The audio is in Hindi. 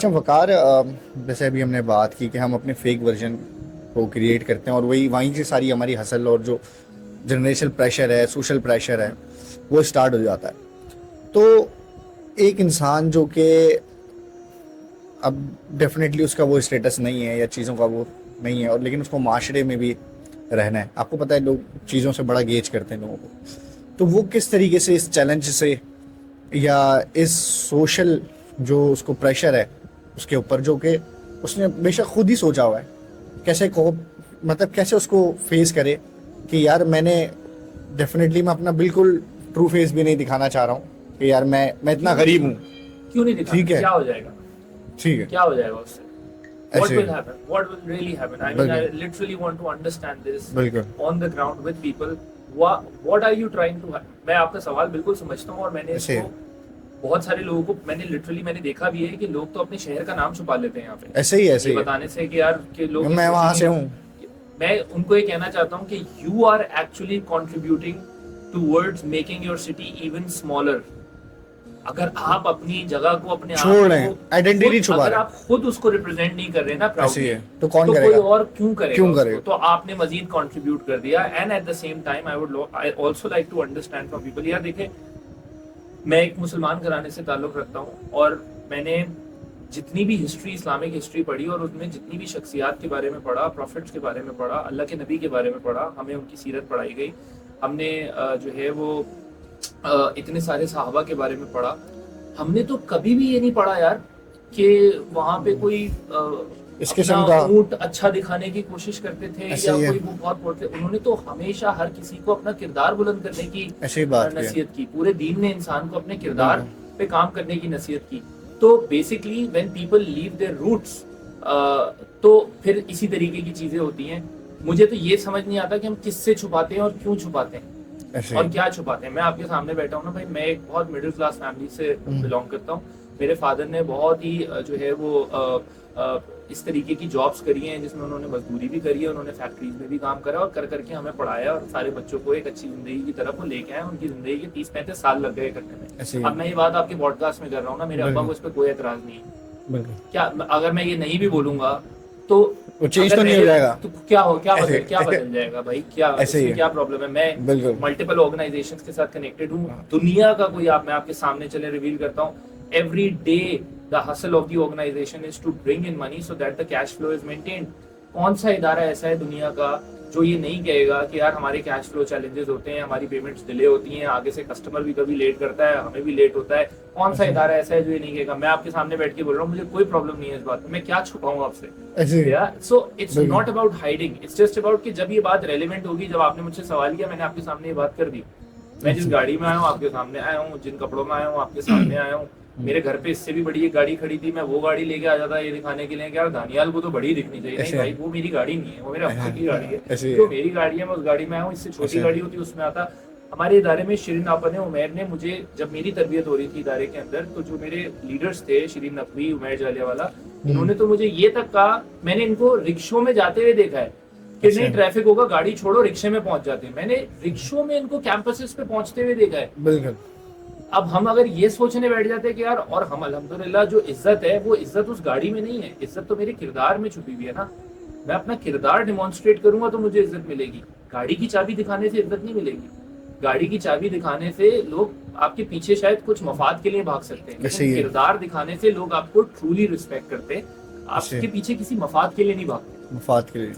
अच्छा वकार, जैसे अभी हमने बात की कि हम अपने फेक वर्जन को क्रिएट करते हैं और वही वहीं से सारी हमारी हसल और जो जनरेशनल प्रेशर है, सोशल प्रेशर है, वो स्टार्ट हो जाता है। तो एक इंसान जो कि अब डेफिनेटली उसका वो स्टेटस नहीं है या चीज़ों का वो नहीं है, और लेकिन उसको माशरे में भी रहना है। आपको पता है लोग चीज़ों से बड़ा गेज करते हैं लोगों को। तो वो किस तरीके से इस चैलेंज से या इस सोशल जो उसको प्रेशर है उसके ऊपर, जो कि उसने बेशक खुद ही सोचा हुआ है, कैसे को मतलब कैसे उसको फेस करे कि यार मैंने डेफिनेटली मैं अपना बिल्कुल ट्रू फेस भी नहीं दिखाना चाह रहा हूँ कि यार मैं इतना गरीब हूँ। क्यों नहीं दिखाना? ठीक है, क्या हो जाएगा? ठीक है, क्या हो जाएगा उससे? What ऐसे will happen? What will really happen? I mean, I बिल्कुल literally want to understand this बिल्कुल on the ground with people. What are you trying to? मैं आपका सवाल बिल्कुल समझता हूँ और मैंने ऐसे इसको बहुत सारे लोगों को मैंने देखा भी है कि लोग तो अपने शहर का नाम छुपा लेते हैं यहाँ पे ऐसे ही ऐसे ये ही बताने से कि यार कि लोग ये मैं वहां से सोचेंगे। हूँ। मैं उनको ये कहना चाहता हूँ कि you are actually contributing towards making your city even smaller. अगर आप अपनी जगह को अपने आप छोड़ रहे हैं, को आइडेंटिटी खुद छुपा अगर रहे आप खुद उसको रिप्रेजेंट नहीं कर रहे ना ऐसे ही प्राउडली, है तो कौन तो कोई करेगा? और क्यों करेगा क्यों उसको? करेगा? तो आपने मजीद कंट्रीब्यूट कर दिया। And at the same time I also like to understand from people. यार देखिए, मैं एक मुसलमान घराने से ताल्लुक रखता हूँ और मैंने जितनी भी हिस्ट्री, इस्लामिक हिस्ट्री पढ़ी और उसमें जितनी भी शख्सियात के बारे में पढ़ा, प्रॉफिट्स के बारे में पढ़ा, अल्लाह के नबी के बारे में पढ़ा, हमें उनकी सीरत पढ़ाई गई, हमने जो है वो इतने सारे सहाबा के बारे में पढ़ा। हमने तो कभी भी ये नहीं पढ़ा यार कि वहां पे कोई इस अपना किस्म का ऊंट अच्छा दिखाने की कोशिश करते थे ऐसे या ही है, कोई वो बहुत बोलते। उन्होंने तो हमेशा हर किसी को अपना किरदार बुलंद करने की ऐसे ही बात की है। नसीहत की। पूरे दीन ने इंसान को अपने किरदार बिल्कुल पे काम करने की नसीहत की। तो basically when people leave their roots, तो फिर इसी तरीके की चीजें होती हैं। मुझे तो ये समझ नहीं आता कि हम किससे छुपाते हैं और क्यों छुपाते हैं ऐसे और ही। क्या छुपाते हैं। मैं आपके सामने बैठा हूँ ना भाई, मैं एक बहुत मिडिल क्लास फैमिली से बिलोंग करता हूँ। मेरे फादर ने बहुत ही जो है वो इस तरीके की जॉब्स करी हैं जिसमें उन्होंने मजदूरी भी करी है, उन्होंने फैक्ट्रीज में भी काम करा और कर करके हमें पढ़ाया और सारे बच्चों को एक अच्छी जिंदगी की तरफ वो लेके आए। उनकी जिंदगी के 30-35 साल लग गए करने ऐसे में। ही अब मैं ये बात आपके पॉडकास्ट में कर रहा हूँ ना, मेरे अब्बा को इस पर कोई एतराज नहीं है। बिल्कुल क्या अगर मैं ये नहीं भी बोलूंगा तो वो चेंज अगर तो नहीं हो मेरे जाएगा। तो क्या ऐसे बदल जाएगा भाई? क्या ऐसे ही इसमें है, क्या प्रॉब्लम है? मैं बिल्कुल मल्टीपल ऑर्गेनाइजेशंस के साथ कनेक्टेड हूँ। दुनिया का कोई मैं आपके सामने चले रिवील करता हूँ। Every day the hustle of the organisation is to bring in money so that the cash flow is maintained. कौन सा इदारा ऐसा है दुनिया का जो ये नहीं कहेगा कि यार हमारे कैश फ्लो चैलेंजेस होते हैं, हमारी पेमेंट्स डिले होती हैं, आगे से कस्टमर भी कभी लेट करता है, हमें भी लेट होता है। कौन सा इदारा ऐसा है जो ये नहीं कहेगा? मैं आपके सामने बैठ के बोल रहा हूँ, मुझे कोई प्रॉब्लम नहीं है इस बात में, मैं क्या छुपाऊं आपसे? ऐसे ही सो इट्स बिल्कुल not about hiding, it's just about कि जब ये बात रेलिवेंट होगी, जब आपने मुझसे सवाल किया मैंने आपके सामने ये बात कर दी। मैं जिस गाड़ी में आया हूँ आपके सामने आया हूँ, जिन कपड़ों में आया हूँ आपके सामने आया हूँ। मेरे घर पे इससे भी बड़ी एक गाड़ी खड़ी थी, मैं वो गाड़ी लेके आ जाता ये दिखाने के लिए कि यार दानियाल को तो बड़ी दिखनी चाहिए। नहीं ऐसे भाई, वो मेरी गाड़ी नहीं है, वो मेरे अब्बा की गाड़ी है। ऐसे ही जो है, मेरी गाड़ी है मैं उस गाड़ी में आया हूँ। इससे छोटी ऐसे गाड़ी होती उसमें आता। हमारे इदारे में शिरीन आपा ने, उमैर ने, मुझे जब मेरी तरबियत हो रही थी इदारे के अंदर, तो जो मेरे लीडर्स थे शिरीन नकवी, उमैर जालियावाला, इन्होंने तो मुझे ये तक कहा, मैंने इनको रिक्शों में जाते हुए देखा है कि अच्छा। नहीं ट्रैफिक होगा गाड़ी छोड़ो, रिक्शे में पहुंच जाते हैं। मैंने रिक्शों में इनको कैंपसेस पे पहुंचते हुए देखा है। बिल्कुल अब हम अगर ये सोचने बैठ जाते हैं कि यार, और हम अल्हम्दुलिल्लाह जो इज्जत है वो इज्जत उस गाड़ी में नहीं है, इज्जत तो मेरे किरदार में छुपी हुई है ना। मैं अपना किरदार डिमॉन्स्ट्रेट करूंगा तो मुझे इज्जत मिलेगी। गाड़ी की चाबी दिखाने से इज्जत नहीं मिलेगी। गाड़ी की चाबी दिखाने से लोग आपके पीछे शायद कुछ मफाद के लिए भाग सकते हैं, ऐसे लेकिन ही है, किरदार दिखाने से लोग आपको ट्रूली रिस्पेक्ट करते हैं। ऐसे आपके पीछे किसी मफाद के लिए नहीं भागते। मुफाद के लिए।